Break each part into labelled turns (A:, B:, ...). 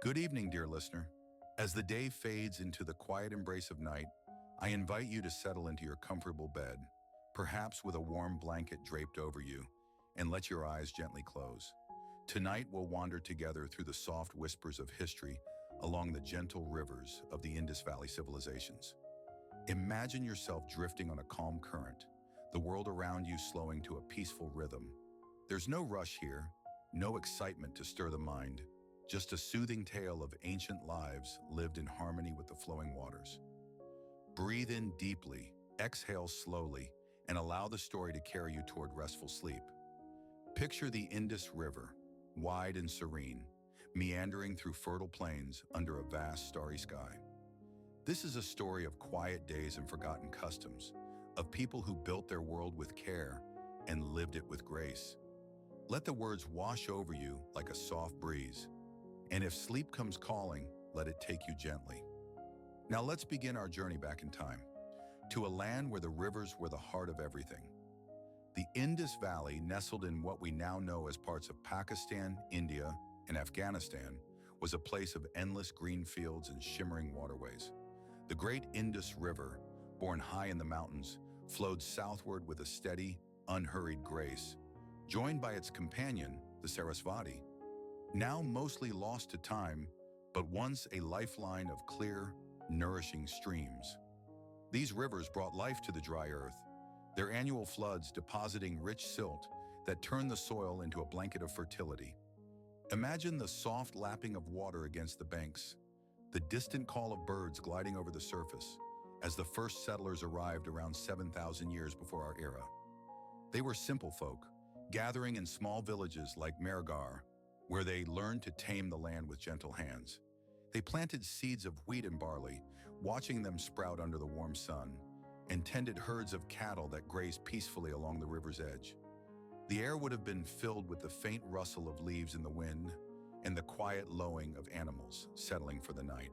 A: Good evening, dear listener. As the day fades into the quiet embrace of night, I invite you to settle into your comfortable bed, perhaps with a warm blanket draped over you, and let your eyes gently close. Tonight we'll wander together through the soft whispers of history along the gentle rivers of the Indus Valley civilizations. Imagine yourself drifting on a calm current, the world around you slowing to a peaceful rhythm. There's no rush here, no excitement to stir the mind, just a soothing tale of ancient lives lived in harmony with the flowing waters. Breathe in deeply, exhale slowly, and allow the story to carry you toward restful sleep. Picture the Indus River, wide and serene, meandering through fertile plains under a vast starry sky. This is a story of quiet days and forgotten customs, of people who built their world with care and lived it with grace. Let the words wash over you like a soft breeze. And if sleep comes calling, let it take you gently. Now let's begin our journey back in time, to a land where the rivers were the heart of everything. The Indus Valley, nestled in what we now know as parts of Pakistan, India, and Afghanistan, was a place of endless green fields and shimmering waterways. The great Indus River, born high in the mountains, flowed southward with a steady, unhurried grace, joined by its companion, the Sarasvati, now mostly lost to time, but once a lifeline of clear, nourishing streams. These rivers brought life to the dry earth, their annual floods depositing rich silt that turned the soil into a blanket of fertility. Imagine the soft lapping of water against the banks, the distant call of birds gliding over the surface, as the first settlers arrived around 7,000 years before our era. They were simple folk, gathering in small villages like Mergar, where they learned to tame the land with gentle hands. They planted seeds of wheat and barley, watching them sprout under the warm sun, and tended herds of cattle that grazed peacefully along the river's edge. The air would have been filled with the faint rustle of leaves in the wind and the quiet lowing of animals settling for the night.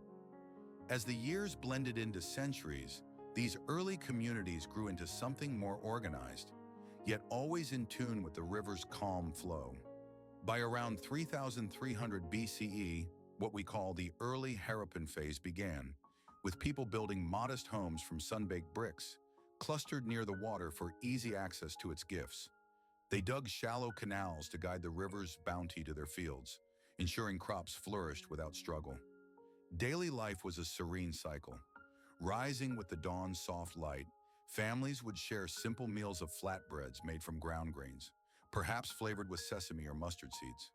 A: As the years blended into centuries, these early communities grew into something more organized, yet always in tune with the river's calm flow. By around 3,300 BCE, what we call the early Harappan phase began, with people building modest homes from sun-baked bricks, clustered near the water for easy access to its gifts. They dug shallow canals to guide the river's bounty to their fields, ensuring crops flourished without struggle. Daily life was a serene cycle. Rising with the dawn's soft light, families would share simple meals of flatbreads made from ground grains, perhaps flavored with sesame or mustard seeds.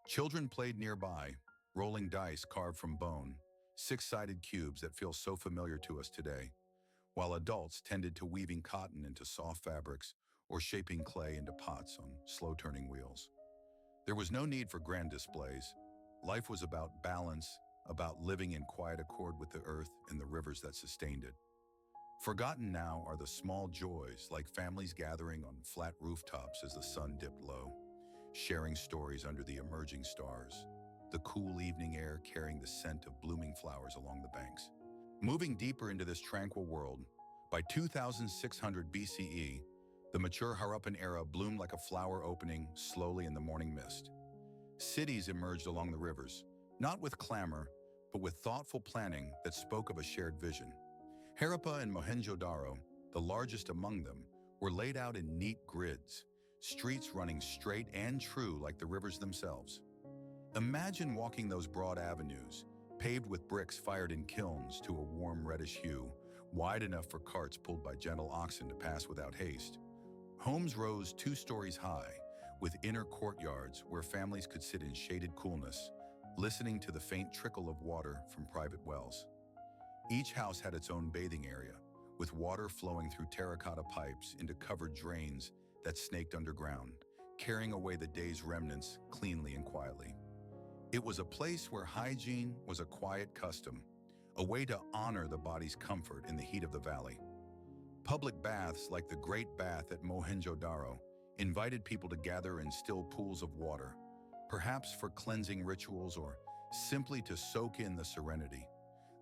A: Children played nearby, rolling dice carved from bone, six-sided cubes that feel so familiar to us today, while adults tended to weaving cotton into soft fabrics or shaping clay into pots on slow-turning wheels. There was no need for grand displays. Life was about balance, about living in quiet accord with the earth and the rivers that sustained it. Forgotten now are the small joys, like families gathering on flat rooftops as the sun dipped low, sharing stories under the emerging stars, the cool evening air carrying the scent of blooming flowers along the banks. Moving deeper into this tranquil world, by 2600 BCE, the mature Harappan era bloomed like a flower opening slowly in the morning mist. Cities emerged along the rivers, not with clamor, but with thoughtful planning that spoke of a shared vision. Harappa and Mohenjo-daro, the largest among them, were laid out in neat grids, streets running straight and true like the rivers themselves. Imagine walking those broad avenues, paved with bricks fired in kilns to a warm reddish hue, wide enough for carts pulled by gentle oxen to pass without haste. Homes rose 2 stories high, with inner courtyards where families could sit in shaded coolness, listening to the faint trickle of water from private wells. Each house had its own bathing area, with water flowing through terracotta pipes into covered drains that snaked underground, carrying away the day's remnants cleanly and quietly. It was a place where hygiene was a quiet custom, a way to honor the body's comfort in the heat of the valley. Public baths like the Great Bath at Mohenjo-daro invited people to gather in still pools of water, perhaps for cleansing rituals or simply to soak in the serenity,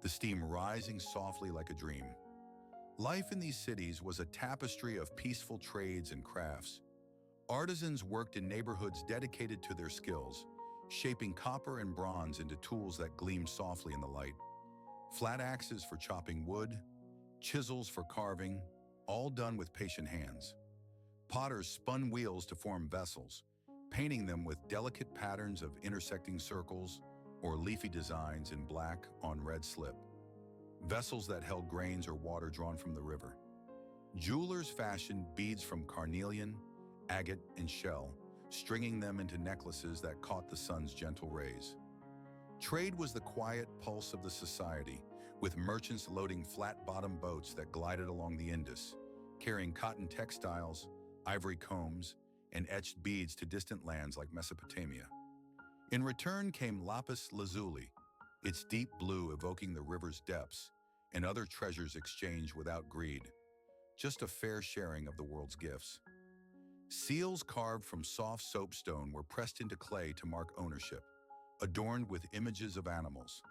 A: the steam rising softly like a dream. Life in these cities was a tapestry of peaceful trades and crafts. Artisans worked in neighborhoods dedicated to their skills, shaping copper and bronze into tools that gleam softly in the light. Flat axes for chopping wood, chisels for carving, all done with patient hands. Potters spun wheels to form vessels, painting them with delicate patterns of intersecting circles or leafy designs in black on red slip. Vessels that held grains or water drawn from the river. Jewelers fashioned beads from carnelian, agate, and shell, stringing them into necklaces that caught the sun's gentle rays. Trade was the quiet pulse of the society, with merchants loading flat-bottomed boats that glided along the Indus, carrying cotton textiles, ivory combs, and etched beads to distant lands like Mesopotamia. In return came lapis lazuli, its deep blue evoking the river's depths, and other treasures exchanged without greed, just a fair sharing of the world's gifts. Seals carved from soft soapstone were pressed into clay to mark ownership, adorned with images of animals,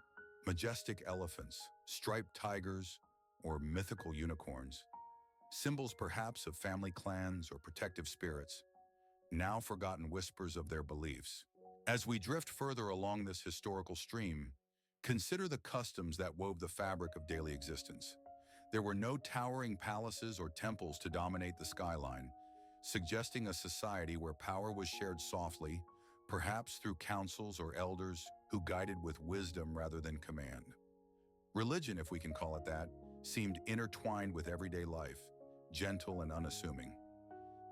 A: majestic elephants, striped tigers, or mythical unicorns, symbols perhaps of family clans or protective spirits, now forgotten whispers of their beliefs. As we drift further along this historical stream, consider the customs that wove the fabric of daily existence. There were no towering palaces or temples to dominate the skyline, suggesting a society where power was shared softly, perhaps through councils or elders who guided with wisdom rather than command. Religion, if we can call it that, seemed intertwined with everyday life, gentle and unassuming.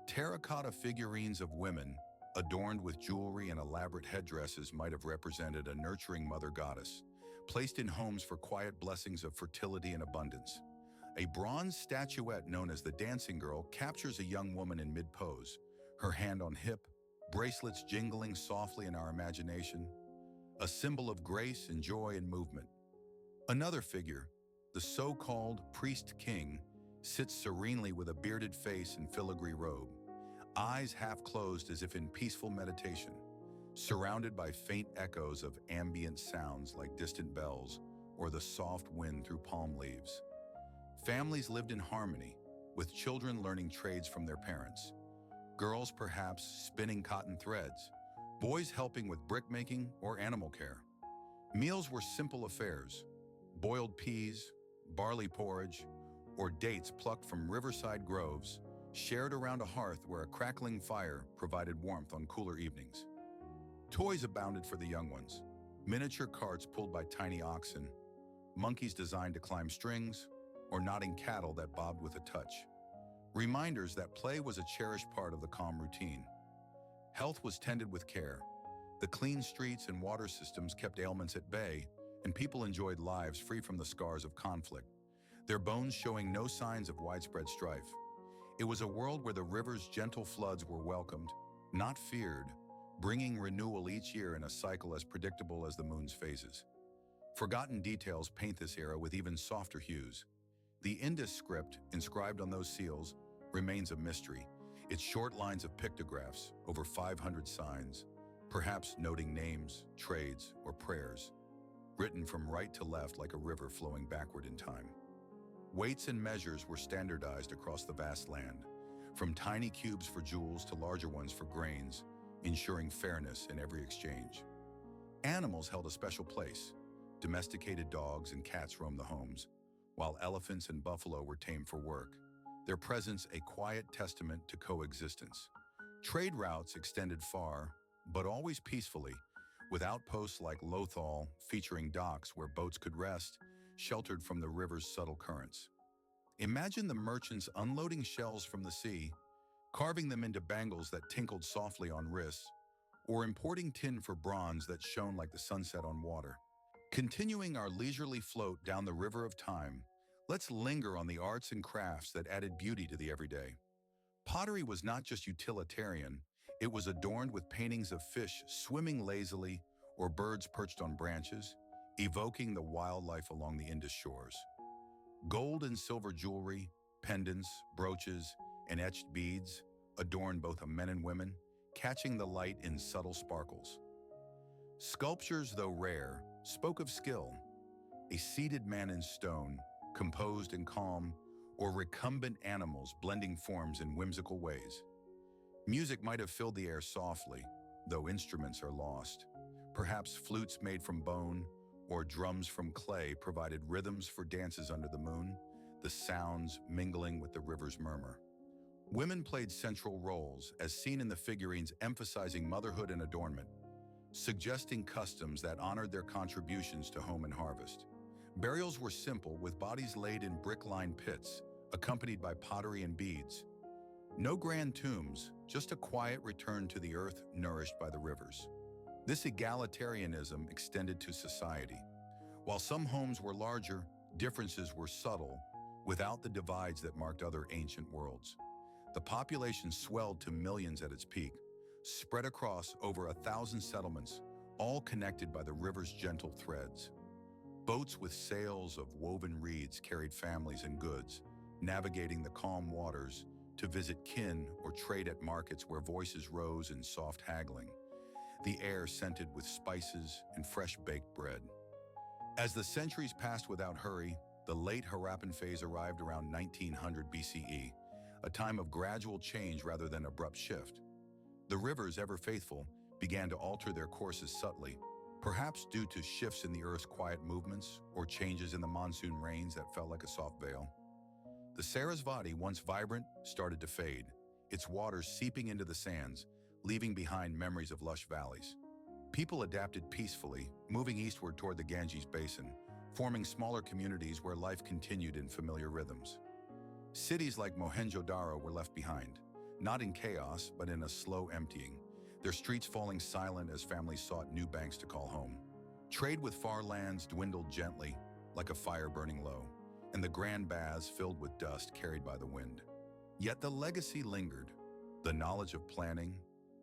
A: Terracotta figurines of women, adorned with jewelry and elaborate headdresses, might have represented a nurturing mother goddess, placed in homes for quiet blessings of fertility and abundance. A bronze statuette known as the Dancing Girl captures a young woman in mid-pose, her hand on hip, bracelets jingling softly in our imagination, a symbol of grace and joy and movement. Another figure, the so-called priest king, sits serenely with a bearded face and filigree robe, eyes half closed as if in peaceful meditation, surrounded by faint echoes of ambient sounds like distant bells or the soft wind through palm leaves. Families lived in harmony, with children learning trades from their parents. Girls perhaps spinning cotton threads, boys helping with brickmaking or animal care. Meals were simple affairs: boiled peas, barley porridge, or dates plucked from riverside groves, shared around a hearth where a crackling fire provided warmth on cooler evenings. Toys abounded for the young ones: miniature carts pulled by tiny oxen, monkeys designed to climb strings, or nodding cattle that bobbed with a touch. Reminders that play was a cherished part of the calm routine. Health was tended with care. The clean streets and water systems kept ailments at bay, and people enjoyed lives free from the scars of conflict, their bones showing no signs of widespread strife. It was a world where the river's gentle floods were welcomed, not feared, bringing renewal each year in a cycle as predictable as the moon's phases. Forgotten details paint this era with even softer hues. The Indus script, inscribed on those seals, remains a mystery, its short lines of pictographs, over 500 signs, perhaps noting names, trades, or prayers, written from right to left like a river flowing backward in time. Weights and measures were standardized across the vast land, from tiny cubes for jewels to larger ones for grains, ensuring fairness in every exchange. Animals held a special place. Domesticated dogs and cats roamed the homes, while elephants and buffalo were tamed for work, their presence a quiet testament to coexistence. Trade routes extended far, but always peacefully, with outposts like Lothal featuring docks where boats could rest, sheltered from the river's subtle currents. Imagine the merchants unloading shells from the sea, carving them into bangles that tinkled softly on wrists, or importing tin for bronze that shone like the sunset on water. Continuing our leisurely float down the river of time, let's linger on the arts and crafts that added beauty to the everyday. Pottery was not just utilitarian, it was adorned with paintings of fish swimming lazily or birds perched on branches, evoking the wildlife along the Indus shores. Gold and silver jewelry, pendants, brooches, and etched beads adorned both men and women, catching the light in subtle sparkles. Sculptures, though rare, spoke of skill. A seated man in stone, composed and calm, or recumbent animals blending forms in whimsical ways. Music might have filled the air softly, though instruments are lost. Perhaps flutes made from bone or drums from clay provided rhythms for dances under the moon, the sounds mingling with the river's murmur. Women played central roles, as seen in the figurines emphasizing motherhood and adornment, suggesting customs that honored their contributions to home and harvest. Burials were simple, with bodies laid in brick-lined pits, accompanied by pottery and beads. No grand tombs, just a quiet return to the earth nourished by the rivers. This egalitarianism extended to society. While some homes were larger, differences were subtle, without the divides that marked other ancient worlds. The population swelled to millions at its peak, spread across over 1,000 settlements, all connected by the river's gentle threads. Boats with sails of woven reeds carried families and goods, navigating the calm waters to visit kin or trade at markets where voices rose in soft haggling, the air scented with spices and fresh baked bread. As the centuries passed without hurry, the late Harappan phase arrived around 1900 BCE, a time of gradual change rather than abrupt shift. The rivers, ever faithful, began to alter their courses subtly, perhaps due to shifts in the earth's quiet movements or changes in the monsoon rains that felt like a soft veil. The Sarasvati, once vibrant, started to fade, its waters seeping into the sands, leaving behind memories of lush valleys. People adapted peacefully, moving eastward toward the Ganges basin, forming smaller communities where life continued in familiar rhythms. Cities like Mohenjo-daro were left behind, not in chaos, but in a slow emptying, their streets falling silent as families sought new banks to call home. Trade with far lands dwindled gently, like a fire burning low, and the grand baths filled with dust carried by the wind. Yet the legacy lingered, the knowledge of planning,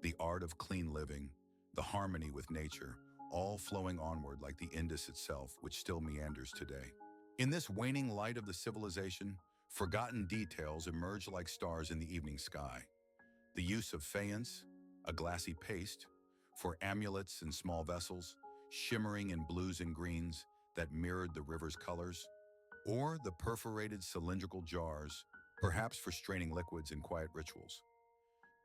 A: the art of clean living, the harmony with nature, all flowing onward like the Indus itself, which still meanders today. In this waning light of the civilization, forgotten details emerge like stars in the evening sky. The use of faience, a glassy paste, for amulets and small vessels, shimmering in blues and greens that mirrored the river's colors, or the perforated cylindrical jars, perhaps for straining liquids in quiet rituals.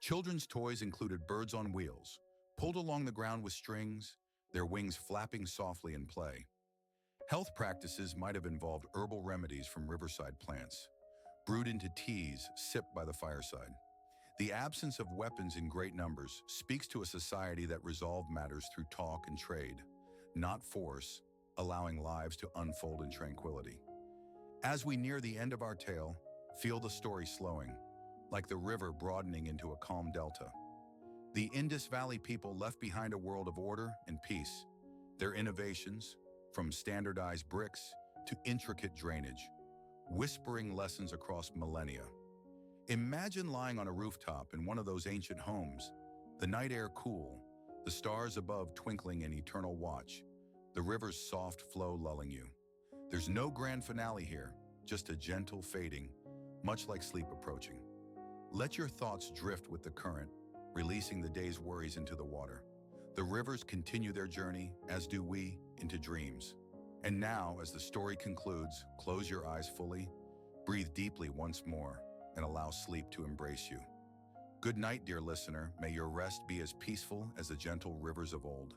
A: Children's toys included birds on wheels, pulled along the ground with strings, their wings flapping softly in play. Health practices might have involved herbal remedies from riverside plants, brewed into teas sipped by the fireside. The absence of weapons in great numbers speaks to a society that resolved matters through talk and trade, not force, allowing lives to unfold in tranquility. As we near the end of our tale, feel the story slowing, like the river broadening into a calm delta. The Indus Valley people left behind a world of order and peace. Their innovations, from standardized bricks to intricate drainage, whispering lessons across millennia. Imagine lying on a rooftop in one of those ancient homes, the night air cool, the stars above twinkling in eternal watch, the river's soft flow lulling you. There's no grand finale here, just a gentle fading, much like sleep approaching. Let your thoughts drift with the current, releasing the day's worries into the water. The rivers continue their journey, as do we, into dreams. And now, as the story concludes, close your eyes fully, breathe deeply once more, and allow sleep to embrace you. Good night, dear listener. May your rest be as peaceful as the gentle rivers of old.